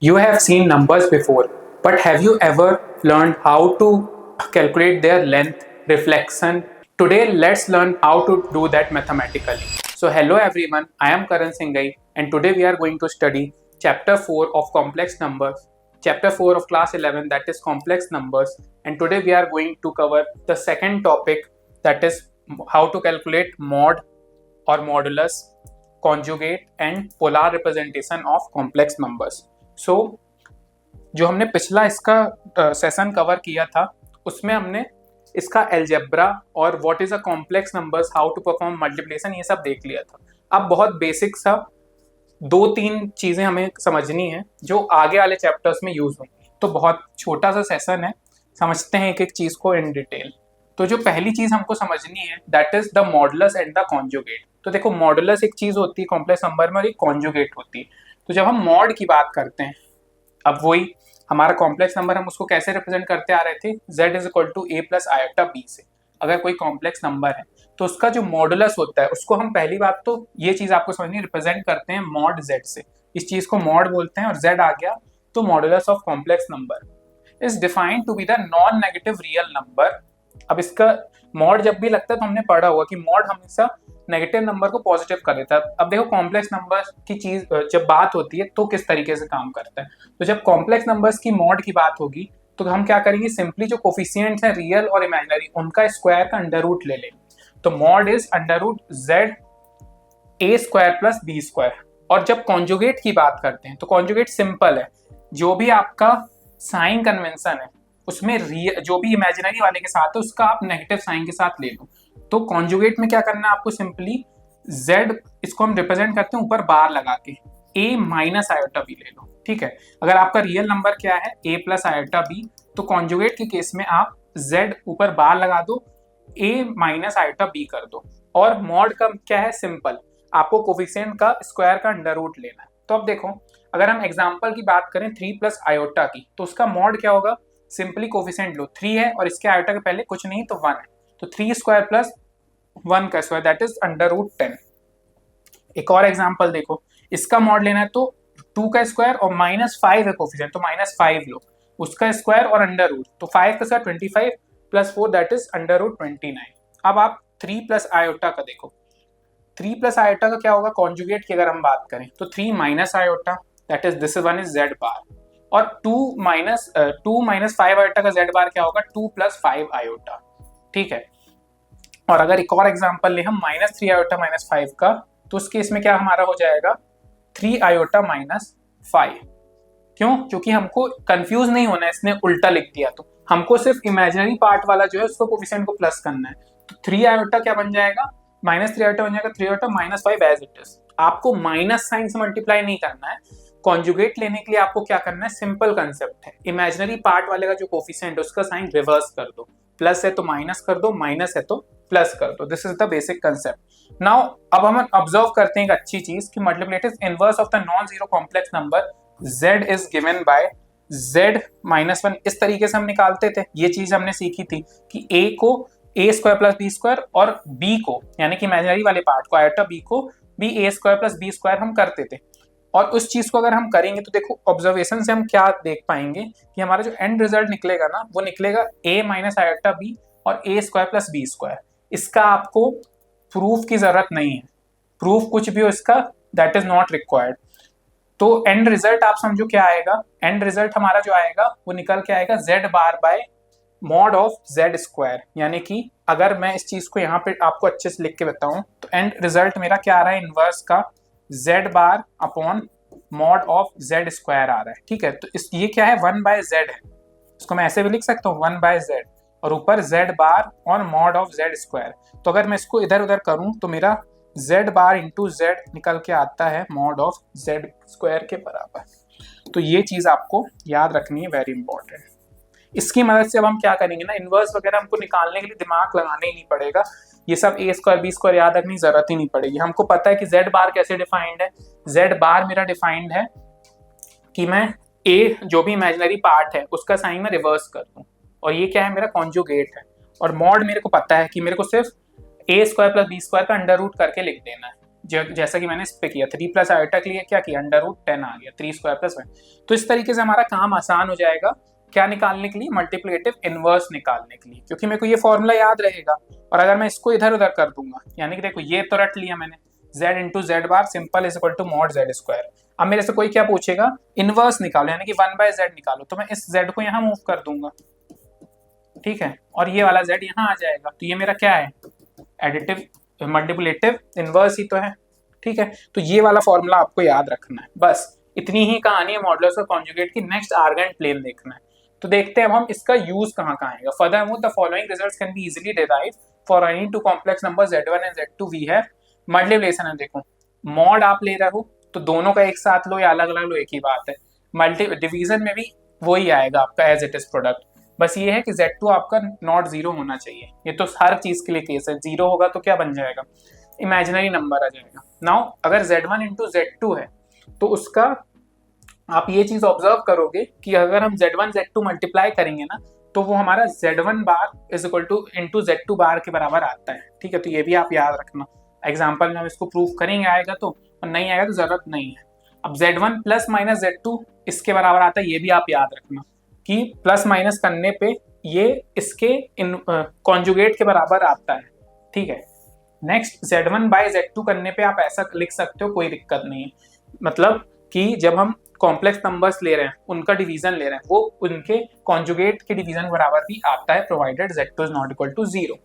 You have seen numbers before, but have you ever learned how to calculate their length, reflection? Today, let's learn how to do that mathematically. So, hello everyone, I am Karan Singhai, and today we are going to study chapter 4 of complex numbers, chapter 4 of class 11, that is complex numbers. And today we are going to cover the second topic, that is how to calculate mod or modulus, conjugate and polar representation of complex numbers. सो जो हमने पिछला इसका session cover किया था उसमें हमने इसका algebra और what is a complex numbers, how to perform multiplication, ये सब देख लिया था. अब बहुत बेसिक सा 2-3 चीजें हमें समझनी है जो आगे वाले चैप्टर्स में यूज होंगी. तो बहुत छोटा सा सेशन है, समझते हैं एक एक चीज को इन डिटेल. तो जो पहली चीज हमको समझनी है that is the modulus and the conjugate. तो देखो, मॉडुलस एक चीज होती है कॉम्प्लेक्स नंबर में और एक कॉन्जुगेट होती है. तो जब हम मॉड की बात करते हैं, अब वही हमारा कॉम्प्लेक्स नंबर, हम उसको कैसे रिप्रेजेंट करते आ रहे थे, z is equal to a plus iota b से. अगर कोई कॉम्प्लेक्स नंबर है तो उसका जो मॉडुलस होता है उसको हम पहली बात तो ये चीज आपको समझनी, रिप्रेजेंट करते हैं मॉड z से. इस चीज को मॉड बोलते हैं और z आ गया तो modulus of complex number is defined to be the non negative real number. अब इसका मॉड जब भी लगता है तो हमने पढ़ा हुआ कि मॉड हमेशा नेगेटिव नंबर को पॉजिटिव कर देता है. अब देखो, कॉम्प्लेक्स नंबर्स की चीज जब बात होती है तो किस तरीके से काम करता है. तो जब कॉम्प्लेक्स नंबर्स की मॉड की बात होगी तो हम क्या करेंगे, सिंपली जो कोफिशिएंट्स हैं रियल और इमेजिनरी उनका स्क्वायर का अंडर रूट ले लेंगे. तो mod is under root z a square plus b square. और जब कॉन्जुगेट की बात करते हैं तो कॉन्जुगेट सिंपल है, जो भी आपका साइन कन्वेंशन है उसमें जो भी इमेजिनरी वाले के साथ है उसका आप नेगेटिव साइन के साथ ले लो. तो कॉन्जुगेट में क्या करना है आपको, सिंपली z इसको हम रिप्रेजेंट करते हैं ऊपर बार लगा के a माइनस आयोटा b ले लो. ठीक है, अगर आपका रियल नंबर क्या है a प्लस आयोटा b, तो कॉन्जुगेट के केस में आप z ऊपर बार लगा दो, a माइनस आयोटा b कर दो. और मॉड का क्या है, सिंपल, आपको कोफिशिएंट का स्क्वायर का अंडर रूट लेना है. तो अब देखो, अगर हम एग्जाम्पल की बात करें 3 प्लस आयोटा की, तो उसका मॉड क्या होगा, सिंपली कोफिशिएंट लो, 3 है और इसके आयोटा के पहले कुछ नहीं तो 1 है, तो 3 स्क्वायर प्लस 1 का square that is under root 10. एक और एग्जांपल देखो, इसका मॉड लेना है तो 2 का स्क्वायर और -5 है कोफिशिएंट, तो -5 लो, उसका स्क्वायर और अंडर रूट, तो 5 का square 25 plus 4 that is under root 29. अब आप 3 प्लस आयोटा का देखो, 3 प्लस आयोटा का क्या होगा, कॉन्जुगेट की अगर हम बात करें तो 3 minus iota that is this one is z बार, और 2 माइनस 5 आयोटा का z बार क्या होगा, 2 प्लस 5 आयोटा. ठीक है, और अगर एक और एग्जांपल ले हम -3 आयोटा माइनस 5 का, तो उस केस में क्या हमारा हो जाएगा 3 आयोटा माइनस 5. क्यों, क्योंकि हमको कंफ्यूज नहीं होना है, इसने उल्टा लिख दिया, तो हमको सिर्फ इमेजिनरी पार्ट वाला जो है उसको कोफिशिएंट को प्लस करना है. तो 3 आयोटा क्या बन जाएगा, -3 आयोटा बन जाएगा 3 iota minus 5 as it is. आपको माइनस साइन से मल्टीप्लाई नहीं करना है. कॉन्जुगेट लेने के लिए आपको क्या करना है, सिंपल कंसेप्ट है, इमेजिनरी पार्ट वाले का जो कोफिशिएंट है उसका साइन रिवर्स कर दो, प्लस है तो माइनस कर दो, माइनस है तो प्लस कर दो. This is the basic concept. Now अब हम ऑब्जर्व करते हैं एक अच्छी चीज कि multiplicative inverse of the non zero complex number z is given by z -1. इस तरीके से हम निकालते थे, ये चीज हमने सीखी थी कि a को a square plus b square और b को यानी कि इमेजिनरी वाले पार्ट को आयोटा b को भी a square plus b square हम करते थे. और उस चीज को अगर हम करेंगे तो देखो, ऑब्जर्वेशन से हम क्या देख पाएंगे कि हमारा जो एंड रिजल्ट निकलेगा ना, वो निकलेगा a माइनस आयोटा b और a square plus b square. इसका आपको प्रूफ की जरूरत नहीं है, प्रूफ कुछ भी हो इसका दैट इज नॉट रिक्वायर्ड. तो एंड रिजल्ट आप समझो क्या आएगा, एंड रिजल्ट हमारा जो आएगा वो निकल के आएगा z bar bye mod of z square. यानी कि अगर मैं इस चीज को यहाँ पे आपको अच्छे से लिख के बताऊं तो एंड रिजल्ट मेरा क्या आ रहा है, इनवर्स का z bar upon mod of z square आ रहा है. ठीक है, तो ये क्या है, 1 बाय z है, इसको मैं ऐसे भी लिख सकता हूँ 1 बाय z और ऊपर z बार और मॉड ऑफ z स्क्वायर. तो अगर मैं इसको इधर उधर करूं तो मेरा z बार इंटू z निकल के आता है मॉड ऑफ z स्क्वायर के बराबर. तो ये चीज आपको याद रखनी है, वेरी इंपॉर्टेंट. इसकी मदद से अब हम क्या करेंगे ना, इनवर्स वगैरह हमको निकालने के लिए दिमाग लगाने ही नहीं पड़ेगा, ये सब a स्क्वायर b स्क्वायर याद रखने की जरूरत ही नहीं पड़ेगी. हमको पता है कि z बार कैसे डिफाइंड है. z बार मेरा डिफाइंड है कि मैं a जो भी इमेजिनरी पार्ट है उसका साइन में रिवर्स कर दूं, और ये क्या है, मेरा कॉन्जुगेट है. और मॉड मेरे को पता है कि मेरे को सिर्फ a square plus b square का अंडर रूट करके लिख देना है. जैसा कि मैंने इस पे किया 3 प्लस आयोटा के लिए क्या किया, √10 आ गया, 3 स्क्वायर प्लस 1। तो इस तरीके से हमारा काम आसान हो जाएगा क्या निकालने के लिए, मल्टीप्लिकेटिव इनवर्स निकालने के लिए, क्योंकि मेरे को ये फॉर्मूला याद रहेगा। और अगर मैं इसको इधर उधर कर दूंगा, यानी कि देखो ये तो रट लिया मैंने, z into z bar simple is equal to mod z square. अब मेरे से कोई क्या पूछेगा, इनवर्स निकालो, यानी कि 1/z निकालो, तो मैं इस z को यहाँ मूव कर दूंगा, ठीक है, और ये वाला z यहाँ आ जाएगा। तो ये मेरा क्या है, एडिटिव मल्टीप्लिकेटिव इनवर्स ही तो है, ठीक है। तो ये वाला फॉर्मूला आपको याद रखना है, बस इतनी ही कहानी है मॉडुलस और कॉन्जुगेट की। नेक्स्ट आर्गेंट प्लेन देखना है, तो देखते हैं अब हम इसका यूज कहाँ कहाँ आएगा। Furthermore the following results can be easily derived for any two complex number z1 and z2 we have multiplication है। देखो मॉड आप ले रहे हो तो दोनों का एक साथ लो या अलग अलग लो, एक ही बात है। मल्टी डिवीजन में भी वही आएगा आपका एज इट इज प्रोडक्ट, बस ये है कि z2 आपका नॉट जीरो होना चाहिए। ये तो हर चीज के लिए केस है, जीरो होगा तो क्या बन जाएगा, इमेजिनरी नंबर आ जाएगा। नाउ अगर z1 इंटू z2 है तो उसका आप ये चीज ऑब्जर्व करोगे कि अगर हम z1 z2 मल्टीप्लाई करेंगे ना, तो वो हमारा z1 bar is equal two into z2 बार के बराबर आता है, ठीक है। तो ये भी आप याद रखना, एग्जाम्पल में हम इसको प्रूव करेंगे आएगा तो, और नहीं आएगा तो जरूरत नहीं है। अब z1 प्लस माइनस z2 इसके बराबर आता है, ये भी आप याद रखना कि प्लस माइनस करने पे ये इसके कॉन्जुगेट के बराबर आता है, ठीक है। नेक्स्ट z1 बाय z2 करने पे आप ऐसा लिख सकते हो, कोई दिक्कत नहीं है। मतलब कि जब हम कॉम्प्लेक्स नंबर्स ले रहे हैं, उनका डिवीजन ले रहे हैं, वो उनके कॉन्जुगेट के डिवीजन बराबर भी आता है, provided z2 is not equal to 0।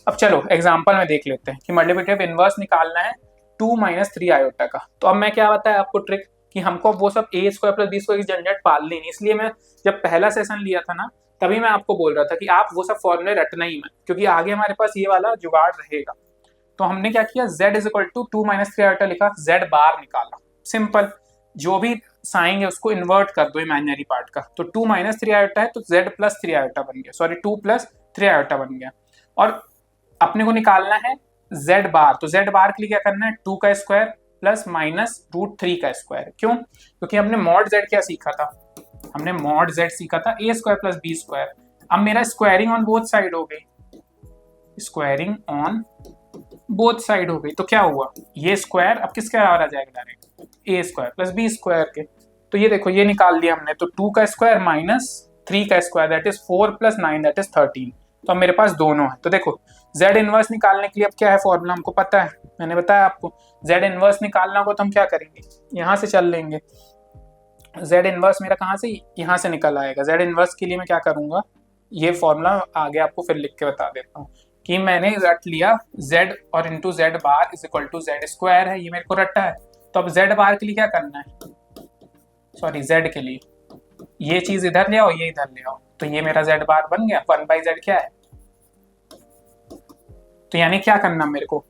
अब चलो एग्जांपल में देख लेते हैं कि मल्टीप्लिकेटिव इनवर्स निकालना है 2 - 3 आयोटा का। तो अब मैं क्या बताया आपको ट्रिक कि हमको वो सब a square plus b square की झंझट पालनी नहीं। इसलिए मैं जब पहला सेशन लिया था ना, तभी मैं आपको बोल रहा था कि आप वो सब फॉर्मूले रटना ही मत, क्योंकि आगे हमारे पास ये वाला जुगाड़ रहेगा। तो हमने क्या किया, z is equal to 2 - 3 iota लिखा, z बार निकाला, सिंपल। जो भी साइन है उसको इन्वर्ट कर दो इमेजिनरी पार्ट का, तो 2 - 3 आयोटा है तो z प्लस 3 आयोटा बन गया, सॉरी 2 प्लस 3 आयोटा बन गया। और अपने को निकालना है z बार, तो z बार के लिए क्या करना है, 2 का स्क्वायर प्लस माइनस √3 का स्क्वायर। क्यों, क्योंकि हमने मॉड z क्या सीखा था, हमने मॉड z सीखा था a square plus b square. अब मेरा स्क्वायरिंग ऑन बोथ साइड हो गई, स्क्वायरिंग ऑन बोथ साइड हो गई, तो क्या हुआ, ये स्क्वायर अब किसके बराबर आ जाएगा, direct a square plus b square के। तो ये देखो ये निकाल लिया हमने, तो 2 का स्क्वायर माइनस 3 का square that is 4 plus 9 that is 13। तो अब मेरे पास दोनों है। तो देखो z इनवर्स निकालने के लिए अब क्या है फॉर्मूला, हमको पता है, मैंने बताया आपको। z इनवर्स निकालना हो तो हम क्या करेंगे, यहाँ से चल लेंगे। z इनवर्स मेरा कहाँ से, यहाँ से निकल आएगा। z इनवर्स के लिए मैं क्या करूंगा, ये फॉर्मूला आगे आपको फिर लिख के बता देता हूँ कि मैंने रट लिया z और into z bar is equal to z square है, ये मेरे को रटा है। तो अब z बार के लिए क्या करना है, सॉरी z के लिए ये चीज इधर ले आओ, ये इधर ले आओ, तो ये मेरा z बार बन गया। 1/z क्या है, तो यानी क्या करना मेरे को,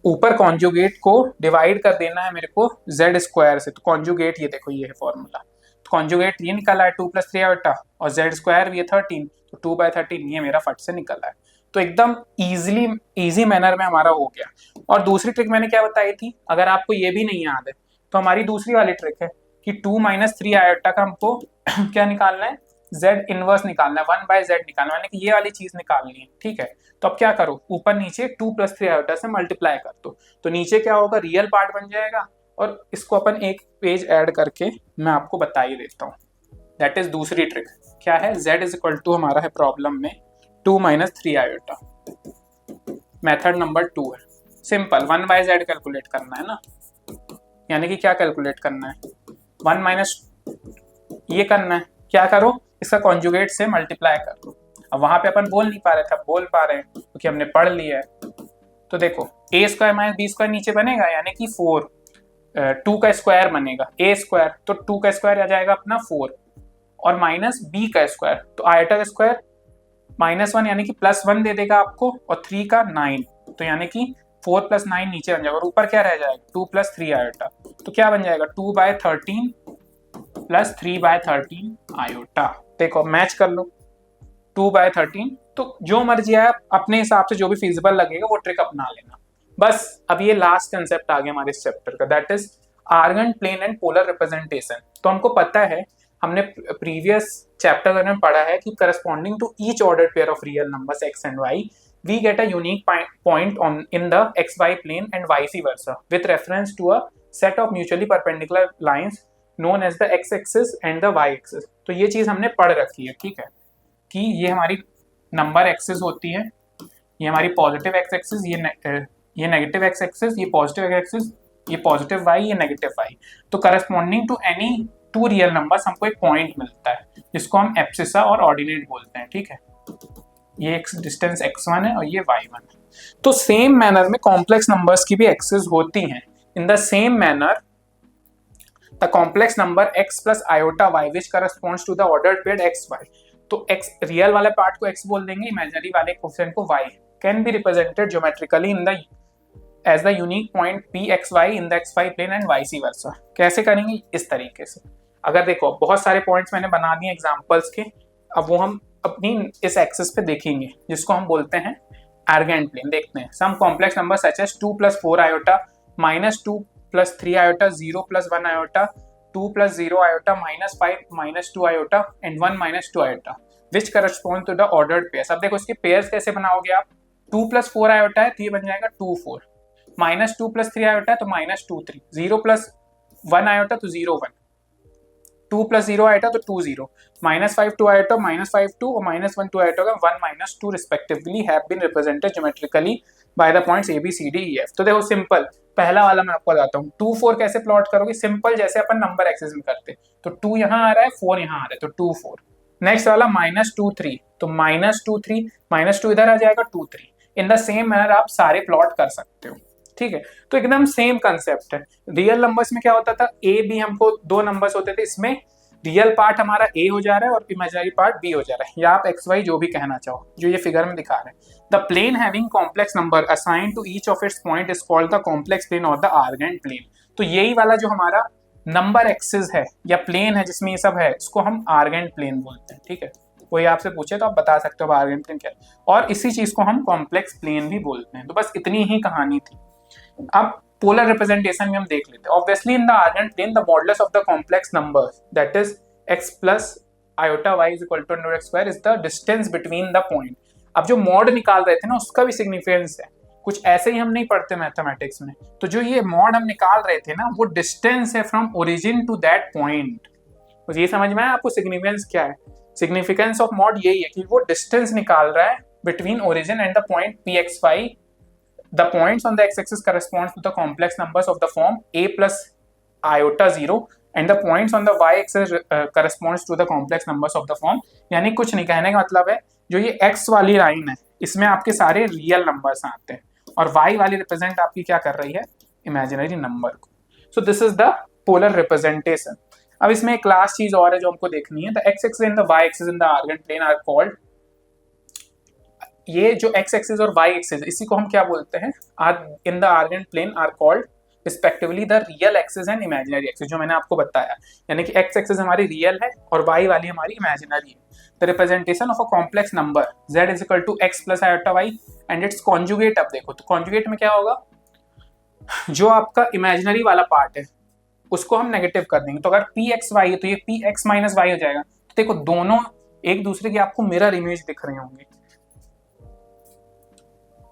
ऊपर कॉन्जुगेट को डिवाइड कर देना है मेरे को z स्क्वायर से। तो कॉन्जुगेट ये देखो ये है फॉर्मूला, तो कॉन्जुगेट ये निकला है 2 + 3 आयोटा, और z स्क्वायर भी है 13, तो 2/13 ये मेरा फट से निकला है। तो एकदम इजी मैनर में हमारा हो गया। और दूसरी ट्रिक मैंने क्या बताई थी, अगर आपको ये भी नहीं याद है तो हमारी दूसरी वाली ट्रिक है कि 2 - 3 आयोटा का हमको क्या निकालना है, z इनवर्स निकालना है, 1/z निकालना है, ये वाली चीज निकालनी है, ठीक है। तो अब क्या करो, ऊपर नीचे 2 + 3 आयोटा से मल्टीप्लाई कर दो, तो नीचे क्या होगा, रियल पार्ट बन जाएगा। और इसको अपन एक पेज ऐड करके मैं आपको बता ही देता हूँ, दैट इज दूसरी ट्रिक। क्या है, z इज इक्वल टू हमारा है प्रॉब्लम में 2 - 3 आयोटा, मेथड नंबर 2 है, सिंपल 1/z कैलकुलेट करना है ना, यानी कि क्या कैलकुलेट करना है, 1 माइनस ये करना है, क्या करो इसका कॉन्जुगेट से मल्टीप्लाई कर दो। अब वहां पे अपन बोल नहीं पा रहे थे, अब बोल पा रहे हैं क्योंकि हमने पढ़ लिया है। तो देखो a square minus b square नीचे बनेगा, यानी कि 4, 2 का स्क्वायर बनेगा a स्क्वायर, तो 2 का स्क्वायर आ जाएगा अपना 4, और माइनस b का स्क्वायर, तो आयोटा का स्क्वायर -1 यानी कि +1 दे देगा आपको, और 3 का 9, तो यानी कि 4 + 9 नीचे बन जाएगा, और ऊपर क्या रह जाएगा 2 + 3 आयोटा, तो क्या बन जाएगा 2/13 प्लस 3/13 आयोटा। देखो मैच कर लो 2/13, तो जो मर्जी है अपने हिसाब से जो भी फिजिबल लगेगा वो ट्रिक अपना लेना। बस अब ये लास्ट कंसेप्ट आ गया हमारे इस चैप्टर का, that is Argand plane and polar representation. तो हमको पता है, हमने प्रीवियस चैप्टर में पढ़ा है कि corresponding to each order pair of real numbers x and y we get a unique point on in the xy plane and vice versa with reference to a set of mutually perpendicular lines known as the x axis and the y axis। तो ये चीज हमने पढ़ रखी है, ठीक है, कि ये हमारी नंबर एक्सिस होती है, ये हमारी पॉजिटिव एक्स एक्सिस, ये नेगेटिव एक्स एक्सिस, ये पॉजिटिव एक्स एक्सिस, ये पॉजिटिव वाई, ये नेगेटिव वाई। तो corresponding to any two real numbers हमको एक पॉइंट मिलता है जिसको हम एब्सिसा और ऑर्डिनेट बोलते हैं, ठीक है। ये एक डिस्टेंस x1 है और ये y1 है। तो सेम मैनर में कॉम्प्लेक्स नंबर्स की भी एक्सिस होती हैं। In the same manner the complex number x plus iota y which corresponds to the ordered pair xy। तो x रियल वाले पार्ट को x बोल देंगे, इमेजिनरी वाले कोफिशिएंट को y। Can be represented geometrically in the as the unique point pxy in the xy plane and vice versa. कैसे करेंगे? इस तरीके से। अगर देखो बहुत सारे पॉइंट्स मैंने बना दिए एग्जांपल्स के, अब वो हम अपनी इस एक्सिस पे देखेंगे जिसको हम बोलते हैं आर्गेंट प्लेन। देखते हैं some complex number such as 2 + 4 iota -2 + 3 iota 0 + 1 iota 2 + 0 iota -5 - 2 iota and 1 - 2 iota which correspond to the ordered pairs. अब देखो इसके पेयर्स कैसे बनाओगे आप? 2 + 4 आयोटा है तो ये बन जाएगा 2 4, -2 + 3 आयोटा है तो -2 3, 0 + 1 आयोटा तो 0 1, 2 + 0 आयोटा तो 2 0, -5 2 आयोटा -5 2 और -1 2 आयोटा का 1 - 2 respectively have been represented geometrically by the points A B C D E F। तो देखो सिंपल, पहला वाला मैं आपको बताता हूँ। 2 4 कैसे प्लॉट करोगे? सिंपल, जैसे अपन नंबर एक्सिस में करते, तो 2 यहाँ आ रहा है, 4 यहाँ आ रहा है, तो 2 4। नेक्स्ट वाला -2 3, तो -2 3, -2 इधर आ जाएगा, 2 3। इन द सेम मैनर आप सारे प्लॉट कर सकते हो, ठीक है। तो एकदम सेम कंसेप्ट है। रियल नंबर्स में क्या होता था? A B हमको दो नंबर्स होते थे, इसमें रियल पार्ट हमारा A हो जा रहा है और इमेजिनरी पार्ट B हो जा रहा है, या आप XY जो भी कहना चाहो, जो ये फिगर में दिखा रहे हैं। The plane having complex number assigned to each of its point is called the complex plane और द आर्गेंट प्लेन। तो यही वाला जो हमारा नंबर एक्सिस है या प्लेन है जिसमें ये सब है, इसको हम आर्गेंट प्लेन बोलते हैं, ठीक है। कोई आपसे पूछे तो आप बता सकते हो आर्गेंट प्लेन क्या है, और इसी चीज को हम कॉम्प्लेक्स प्लेन भी बोलते हैं। तो बस इतनी ही कहानी थी। अब पोलर रिप्रेजेंटेशन में हम देख लेते हैं। Obviously in the Argand plane the modulus of the complex numbers that is x plus iota y is equal to √x² is the distance between the point. अब जो मॉड निकाल रहे थे ना, उसका भी सिग्निफिकेंस है। कुछ ऐसे ही हम नहीं पढ़ते मैथमेटिक्स में। तो जो ये मॉड हम निकाल रहे थे ना, वो डिस्टेंस है from origin to that point. तो ये समझ में आया आपको सिग्निफिकेंस क्या है? सिग्निफिकेंस ऑफ मॉड यही है कि वो डिस्टेंस निकाल रहा है between origin and the point pxy। The points on the x-axis corresponds to the complex numbers of the form a plus iota 0 and the points on the y-axis corresponds to the complex numbers of the form। यानी कुछ नहीं, कहने का मतलब है जो ये x वाली लाइन है इसमें आपके सारे रियल नंबर्स आते हैं और y वाली रिप्रेजेंट आपकी क्या कर रही है? इमेजिनरी नंबर को। So this is the polar representation. अब इसमें एक लास्ट चीज और है जो हमको देखनी है। The x-axis and the y-axis in the argand plane are called, ये जो x एक्सिस और y एक्सिस इसी को हम क्या बोलते हैं? In the Argand plane are called respectively the real axis and imaginary axis, जो मैंने आपको बताया। यानी कि x एक्सिस हमारी रियल है और y वाली हमारी इमेजिनरी है। The representation of a complex number z is equal to x plus iota y and its conjugate. अब देखो तो कॉन्जुगेट में क्या होगा? जो आपका इमेजिनरी वाला पार्ट है उसको हम नेगेटिव कर देंगे। तो अगर pxy है तो ये px माइनस y हो जाएगा। तो देखो दोनों एक दूसरे की आपको मिरर इमेज दिख रहे होंगे।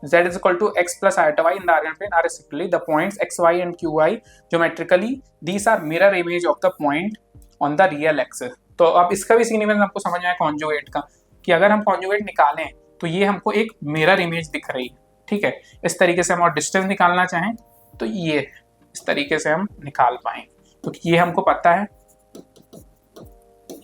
z is equal to x plus iota y in the argand plane are respectively the points xy and qy geometrically these are mirror image of the point on the real axis। तो अब इसका भी significance आपको समझ आया conjugate का, कि अगर हम कॉन्जुगेट निकालें तो ये हमको एक मिरर इमेज दिख रही है, ठीक है। इस तरीके से हम और डिस्टेंस निकालना चाहें तो ये इस तरीके से हम निकाल पाएंगे, क्योंकि ये हमको पता है,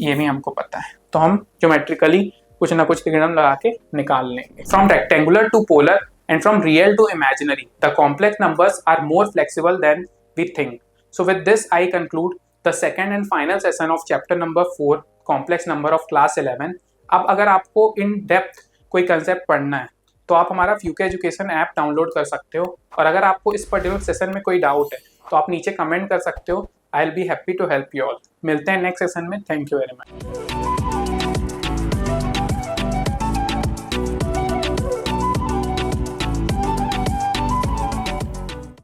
ये भी हमको पता है, तो हम ज्योमेट्रिकली कुछ ना कुछ त्रिकोण लगा के निकाल लेंगे। From rectangular to polar and from real to imaginary the complex numbers are more flexible than we think. So with this I conclude the second and final session of chapter number 4 complex number of class 11। अब अगर आपको in depth कोई concept पढ़ना है तो आप हमारा फ्यूके education app download कर सकते हो, और अगर आपको इस पर्टिकुलर सेशन में कोई डाउट है तो आप नीचे कमेंट कर सकते हो। I will be happy to help you all. मिलते हैं नेक्स्ट सेशन में। Thank you very much.